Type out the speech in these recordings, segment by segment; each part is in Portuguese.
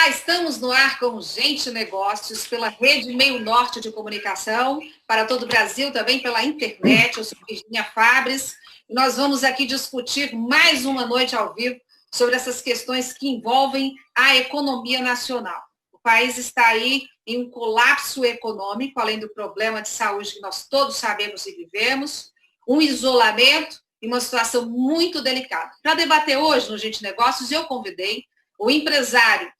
Estamos no ar com Gente Negócios, pela Rede Meio Norte de Comunicação, para todo o Brasil, também pela internet. Eu sou Virginia Fabres, e nós vamos aqui discutir mais uma noite ao vivo sobre essas questões que envolvem a economia nacional. O país está aí em um colapso econômico, além do problema de saúde que nós todos sabemos e vivemos, um isolamento e uma situação muito delicada. Para debater hoje no Gente Negócios, eu convidei o empresário,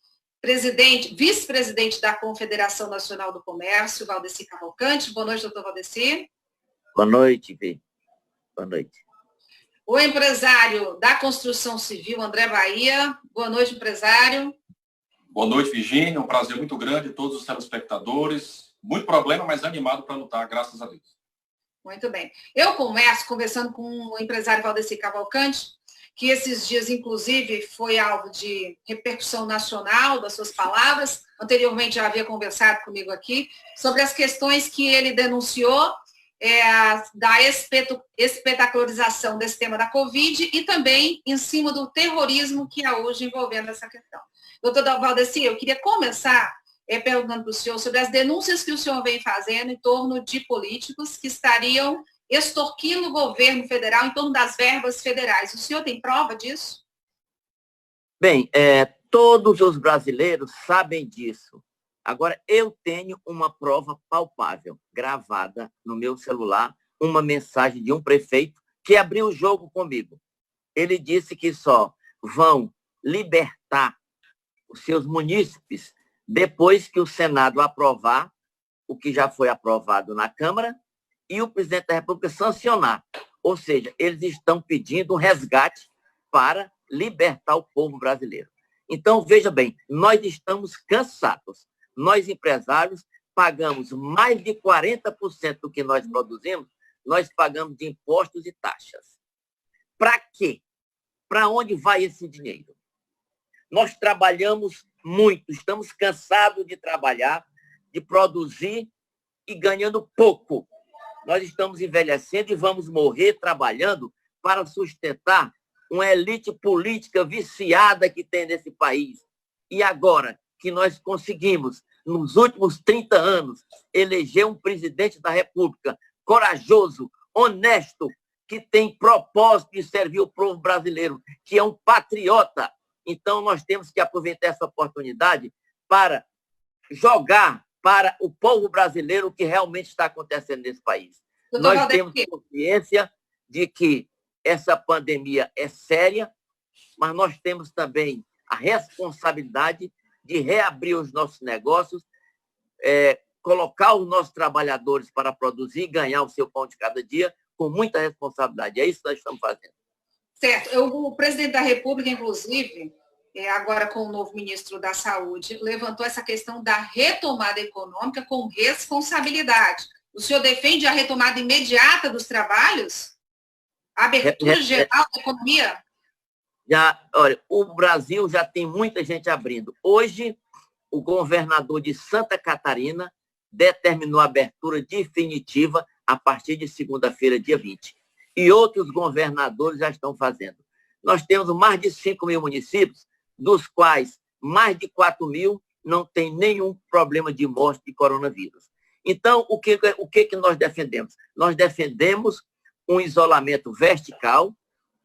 vice-presidente da Confederação Nacional do Comércio, Valdeci Cavalcante. Boa noite, doutor Valdeci. Boa noite, Vi. Boa noite. O empresário da construção civil, André Bahia. Boa noite, empresário. Boa noite, Virgínia. Um prazer muito grande, todos os telespectadores. Muito problema, mas animado para lutar, graças a Deus. Muito bem. Eu começo conversando com o empresário Valdeci Cavalcante, que esses dias, inclusive, foi alvo de repercussão nacional das suas palavras. Anteriormente já havia conversado comigo aqui sobre as questões que ele denunciou da espetacularização desse tema da Covid e também em cima do terrorismo que há hoje envolvendo essa questão. Doutor Valdeci, eu queria começar perguntando para o senhor sobre as denúncias que o senhor vem fazendo em torno de políticos que estariam extorquindo o governo federal em torno das verbas federais. O senhor tem prova disso? Bem, todos os brasileiros sabem disso. Agora, eu tenho uma prova palpável, gravada no meu celular, uma mensagem de um prefeito que abriu o jogo comigo. Ele disse que só vão libertar os seus munícipes depois que o Senado aprovar o que já foi aprovado na Câmara e o presidente da República sancionar. Ou seja, eles estão pedindo um resgate para libertar o povo brasileiro. Então, veja bem, nós estamos cansados. Nós, empresários, pagamos mais de 40% do que nós produzimos, nós pagamos de impostos e taxas. Para quê? Para onde vai esse dinheiro? Nós trabalhamos muito, estamos cansados de trabalhar, de produzir e ganhando pouco. Nós estamos envelhecendo e vamos morrer trabalhando para sustentar uma elite política viciada que tem nesse país. E agora que nós conseguimos, nos últimos 30 anos, eleger um presidente da República corajoso, honesto, que tem propósito de servir o povo brasileiro, que é um patriota. Então, nós temos que aproveitar essa oportunidade para jogar para o povo brasileiro o que realmente está acontecendo nesse país. Nós temos consciência de que essa pandemia é séria, mas nós temos também a responsabilidade de reabrir os nossos negócios, colocar os nossos trabalhadores para produzir e ganhar o seu pão de cada dia com muita responsabilidade. É isso que nós estamos fazendo. Certo. O presidente da República, inclusive, agora com o novo ministro da Saúde, levantou essa questão da retomada econômica com responsabilidade. O senhor defende a retomada imediata dos trabalhos? A abertura geral da economia? Olha, o Brasil já tem muita gente abrindo. Hoje, o governador de Santa Catarina determinou a abertura definitiva a partir de segunda-feira, dia 20. E outros governadores já estão fazendo. Nós temos mais de 5 mil municípios, dos quais mais de 4 mil não tem nenhum problema de morte de coronavírus. Então, o que nós defendemos? Nós defendemos um isolamento vertical,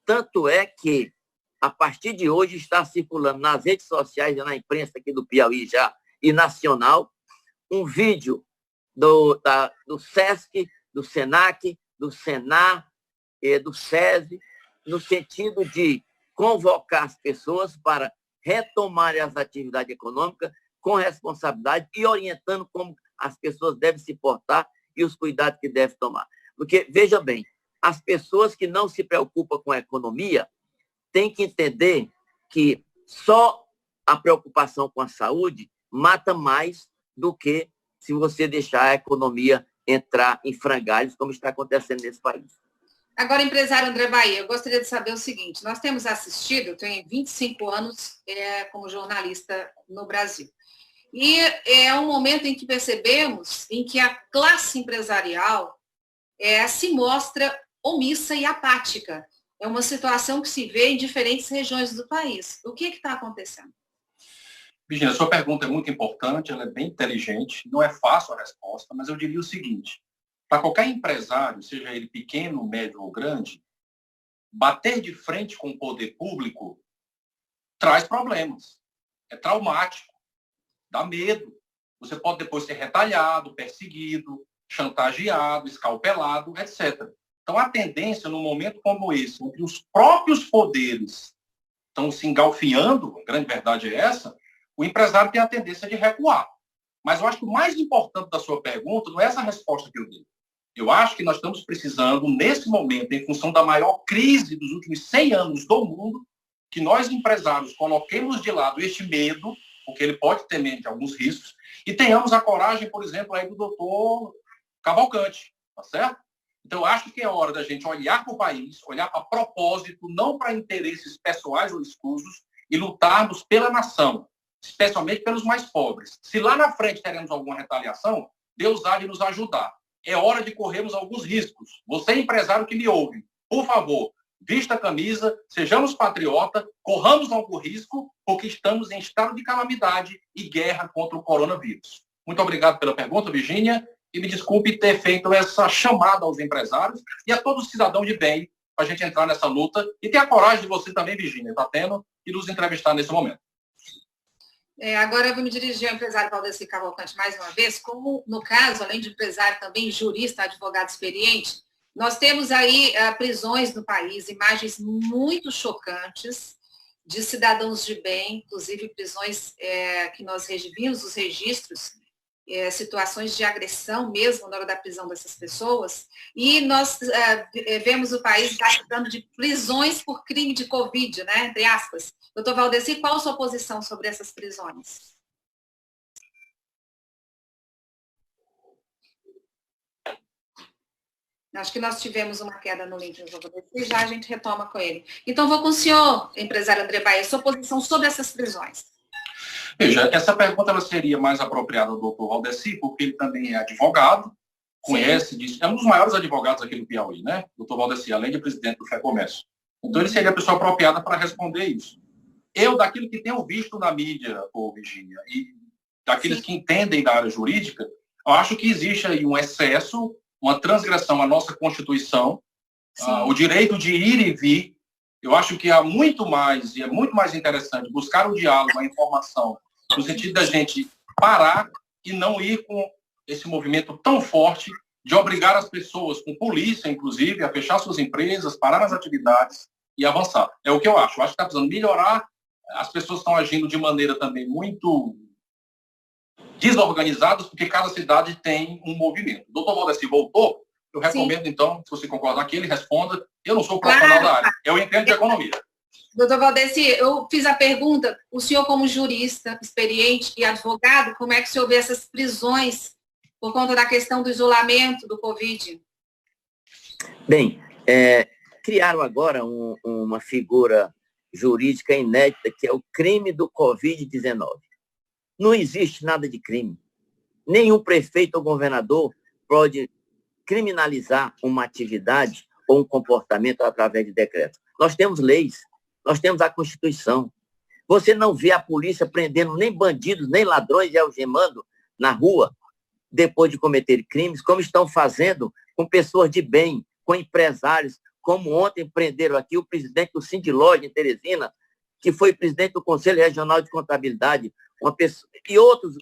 tanto é que, a partir de hoje, está circulando nas redes sociais e na imprensa aqui do Piauí já, e nacional, um vídeo do SESC, do SENAC, do SENAR, do SESI, no sentido de convocar as pessoas para retomarem as atividades econômicas com responsabilidade e orientando como as pessoas devem se portar e os cuidados que devem tomar. Porque, veja bem, as pessoas que não se preocupam com a economia têm que entender que só a preocupação com a saúde mata mais do que se você deixar a economia entrar em frangalhos, como está acontecendo nesse país. Agora, empresário André Bahia, eu gostaria de saber o seguinte, nós temos assistido, eu tenho 25 anos como jornalista no Brasil, e é um momento em que percebemos em que a classe empresarial se mostra omissa e apática. É uma situação que se vê em diferentes regiões do país. O que está acontecendo? Virginia, a sua pergunta é muito importante, ela é bem inteligente, não é fácil a resposta, mas eu diria o seguinte, para qualquer empresário, seja ele pequeno, médio ou grande, bater de frente com o poder público traz problemas, é traumático, dá medo. Você pode depois ser retalhado, perseguido, chantageado, escalpelado, etc. Então, a tendência, num momento como esse, entre os próprios poderes estão se engalfinhando, a grande verdade é essa, o empresário tem a tendência de recuar. Mas eu acho que o mais importante da sua pergunta não é essa resposta que eu dei. Eu acho que nós estamos precisando, nesse momento, em função da maior crise dos últimos 100 anos do mundo, que nós, empresários, coloquemos de lado este medo, porque ele pode ter mente alguns riscos, e tenhamos a coragem, por exemplo, aí do doutor Cavalcante, tá certo? Então, eu acho que é hora da gente olhar para o país, olhar para propósito, não para interesses pessoais ou escusos, e lutarmos pela nação, especialmente pelos mais pobres. Se lá na frente teremos alguma retaliação, Deus há de nos ajudar. É hora de corrermos alguns riscos. Você, empresário que me ouve, por favor, vista a camisa, sejamos patriota, corramos algum risco, porque estamos em estado de calamidade e guerra contra o coronavírus. Muito obrigado pela pergunta, Virginia, e me desculpe ter feito essa chamada aos empresários e a todo cidadão de bem para a gente entrar nessa luta e ter a coragem de você também, Virginia, está tendo, e nos entrevistar nesse momento. Agora eu vou me dirigir ao empresário Valdeci Cavalcante mais uma vez, como no caso, além de empresário, também jurista, advogado experiente, nós temos aí prisões no país, imagens muito chocantes de cidadãos de bem, inclusive prisões que nós vimos os registros, situações de agressão mesmo na hora da prisão dessas pessoas, e nós vemos o país gastando de prisões por crime de Covid, né, entre aspas. Doutor Valdeci, qual a sua posição sobre essas prisões? Acho que nós tivemos uma queda no link do Valdeci e já a gente retoma com ele. Então, vou com o senhor, empresário André Baia, sua posição sobre essas prisões. Veja, essa pergunta ela seria mais apropriada ao doutor Valdeci, porque ele também é advogado, conhece, é um dos maiores advogados aqui no Piauí, né? Doutor Valdeci, além de presidente do FEComércio. Então, ele seria a pessoa apropriada para responder isso. Eu, daquilo que tenho visto na mídia, Virginia, e daqueles que entendem da área jurídica, eu acho que existe aí um excesso, uma transgressão à nossa Constituição, o direito de ir e vir. Eu acho que há muito mais, e é muito mais interessante buscar o diálogo, a informação, no sentido da gente parar e não ir com esse movimento tão forte de obrigar as pessoas, com polícia, inclusive, a fechar suas empresas, parar as atividades e avançar. É o que eu acho. Eu acho que está precisando melhorar. As pessoas estão agindo de maneira também muito desorganizadas, porque cada cidade tem um movimento. O doutor Valdeci voltou, eu recomendo, então, se você concordar, que ele responda. Eu não sou profissional da área, eu entendo de economia. Doutor Valdeci, eu fiz a pergunta, o senhor como jurista, experiente e advogado, como é que o senhor vê essas prisões por conta da questão do isolamento, do Covid? Bem, criaram agora uma figura jurídica inédita, que é o crime do Covid-19. Não existe nada de crime. Nenhum prefeito ou governador pode criminalizar uma atividade ou um comportamento através de decreto. Nós temos leis, nós temos a Constituição. Você não vê a polícia prendendo nem bandidos, nem ladrões e algemando na rua depois de cometer crimes, como estão fazendo com pessoas de bem, com empresários, como ontem prenderam aqui o presidente do Sindilógia, em Teresina, que foi presidente do Conselho Regional de Contabilidade, uma pessoa, e outros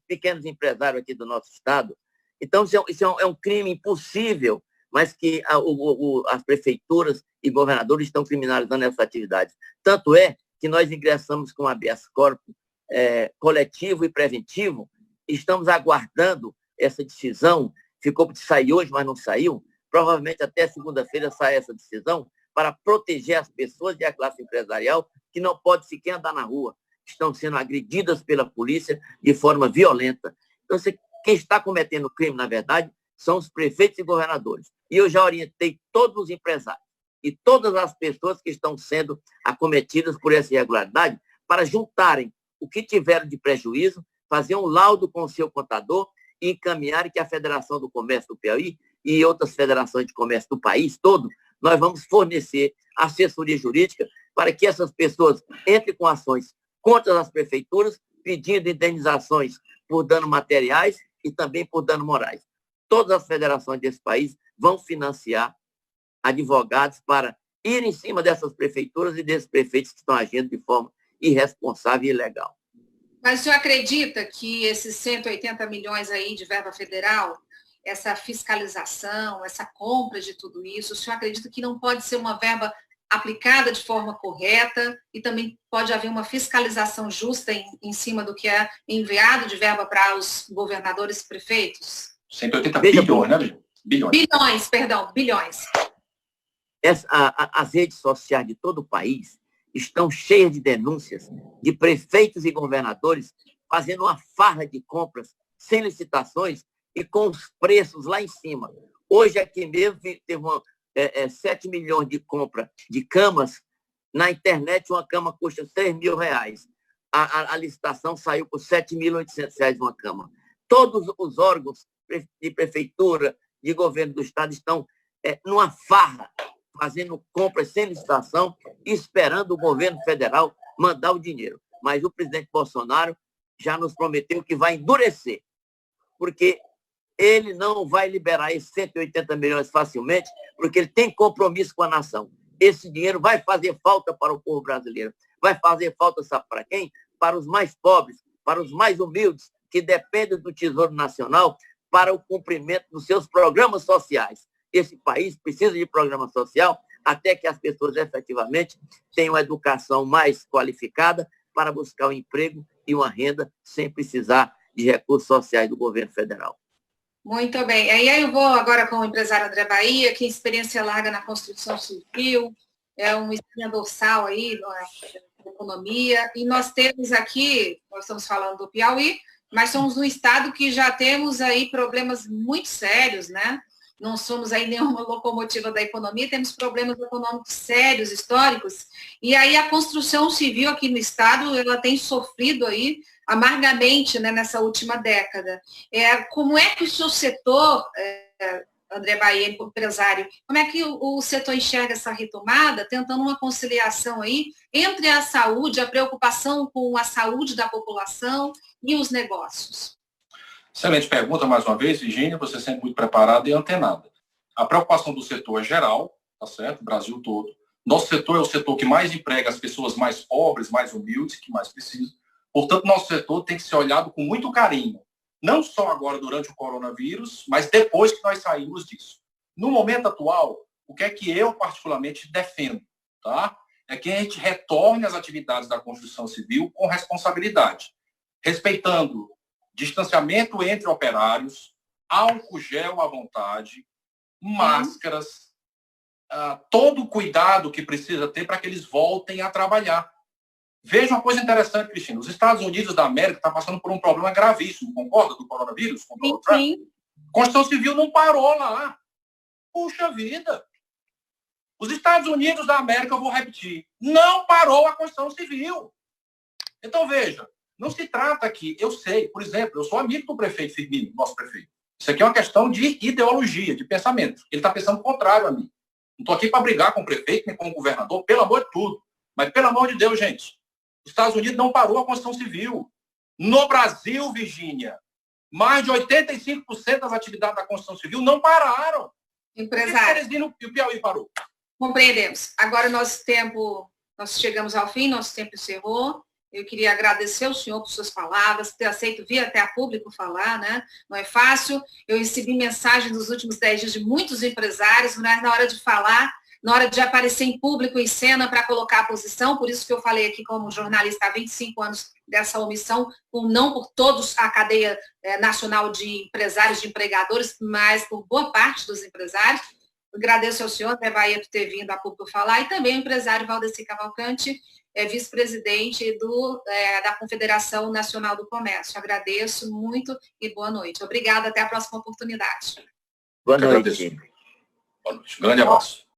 pequenos empresários aqui do nosso estado. Então, isso é um crime impossível, mas que as prefeituras e governadores estão criminalizando essa atividade. Tanto é que nós ingressamos com habeas corpus coletivo e preventivo, e estamos aguardando essa decisão, ficou de sair hoje, mas não saiu, provavelmente até segunda-feira sai essa decisão, para proteger as pessoas e a classe empresarial que não pode sequer andar na rua, estão sendo agredidas pela polícia de forma violenta. Então, quem está cometendo crime, na verdade, são os prefeitos e governadores. E eu já orientei todos os empresários e todas as pessoas que estão sendo acometidas por essa irregularidade para juntarem o que tiveram de prejuízo, fazer um laudo com o seu contador e encaminharem que a Federação do Comércio do Piauí e outras federações de comércio do país todo, nós vamos fornecer assessoria jurídica para que essas pessoas entrem com ações contra as prefeituras, pedindo indenizações por danos materiais e também por danos morais. Todas as federações desse país vão financiar advogados para ir em cima dessas prefeituras e desses prefeitos que estão agindo de forma irresponsável e ilegal. Mas o senhor acredita que esses 180 milhões aí de verba federal, essa fiscalização, essa compra de tudo isso, o senhor acredita que não pode ser uma verba aplicada de forma correta e também pode haver uma fiscalização justa em cima do que é enviado de verba para os governadores e prefeitos? 180 bilhões, né? Bilhões. As redes sociais de todo o país estão cheias de denúncias de prefeitos e governadores fazendo uma farra de compras sem licitações e com os preços lá em cima. Hoje aqui mesmo teve 7 milhões de compra de camas. Na internet, uma cama custa R$3.000. A licitação saiu por R$7.800 uma cama. Todos os órgãos de prefeitura, de governo do estado estão numa farra, fazendo compras sem licitação, esperando o governo federal mandar o dinheiro. Mas o presidente Bolsonaro já nos prometeu que vai endurecer, porque ele não vai liberar esses 180 milhões facilmente, porque ele tem compromisso com a nação. Esse dinheiro vai fazer falta para o povo brasileiro. Vai fazer falta, sabe para quem? Para os mais pobres, para os mais humildes, que dependem do Tesouro Nacional para o cumprimento dos seus programas sociais. Esse país precisa de programa social até que as pessoas efetivamente tenham uma educação mais qualificada para buscar um emprego e uma renda sem precisar de recursos sociais do governo federal. Muito bem. E aí eu vou agora com o empresário André Bahia, que tem experiência larga na construção civil, é uma espinha dorsal aí na economia, e nós temos aqui, nós estamos falando do Piauí, mas somos um estado que já temos aí problemas muito sérios, né? Não somos aí nenhuma locomotiva da economia, temos problemas econômicos sérios, históricos, e aí a construção civil aqui no estado, ela tem sofrido aí amargamente, né, nessa última década. Como é que o seu setor, André Bahia, empresário, como é que o setor enxerga essa retomada, tentando uma conciliação aí entre a saúde, a preocupação com a saúde da população e os negócios? Excelente pergunta, mais uma vez, Virgínia, você sempre muito preparada e antenada. A preocupação do setor é geral, tá certo? O Brasil todo. Nosso setor é o setor que mais emprega as pessoas mais pobres, mais humildes, que mais precisam. Portanto, nosso setor tem que ser olhado com muito carinho. Não só agora durante o coronavírus, mas depois que nós saímos disso. No momento atual, o que é que eu particularmente defendo? Tá? É que a gente retorne às atividades da construção civil com responsabilidade, respeitando distanciamento entre operários, álcool gel à vontade, máscaras, todo o cuidado que precisa ter para que eles voltem a trabalhar. Veja uma coisa interessante, Cristina. Os Estados Unidos da América estão passando por um problema gravíssimo, concorda, do coronavírus? Sim. Construção civil não parou lá. Puxa vida! Os Estados Unidos da América, eu vou repetir, não parou a construção civil. Então, veja, não se trata aqui, eu sei, por exemplo, eu sou amigo do prefeito Firmino, nosso prefeito. Isso aqui é uma questão de ideologia, de pensamento. Ele está pensando o contrário a mim. Não estou aqui para brigar com o prefeito, nem com o governador, pelo amor de tudo. Mas, pelo amor de Deus, gente, os Estados Unidos não parou a construção civil. No Brasil, Virgínia, mais de 85% das atividades da construção civil não pararam. Empresário. E o Piauí parou. Compreendemos. Agora nós chegamos ao fim, nosso tempo encerrou. Eu queria agradecer ao senhor por suas palavras, ter aceito vir até a público falar, né? Não é fácil. Eu recebi mensagens nos últimos 10 dias de muitos empresários, mas na hora de falar, na hora de aparecer em público, em cena, para colocar a posição, por isso que eu falei aqui como jornalista há 25 anos dessa omissão, não por todos a cadeia nacional de empresários, de empregadores, mas por boa parte dos empresários. Agradeço ao senhor, André Bahia, por ter vindo a público falar, e também o empresário Valdeci Cavalcante, vice-presidente da Confederação Nacional do Comércio. Agradeço muito e boa noite. Obrigada, até a próxima oportunidade. Boa noite. Boa noite. Um grande abraço.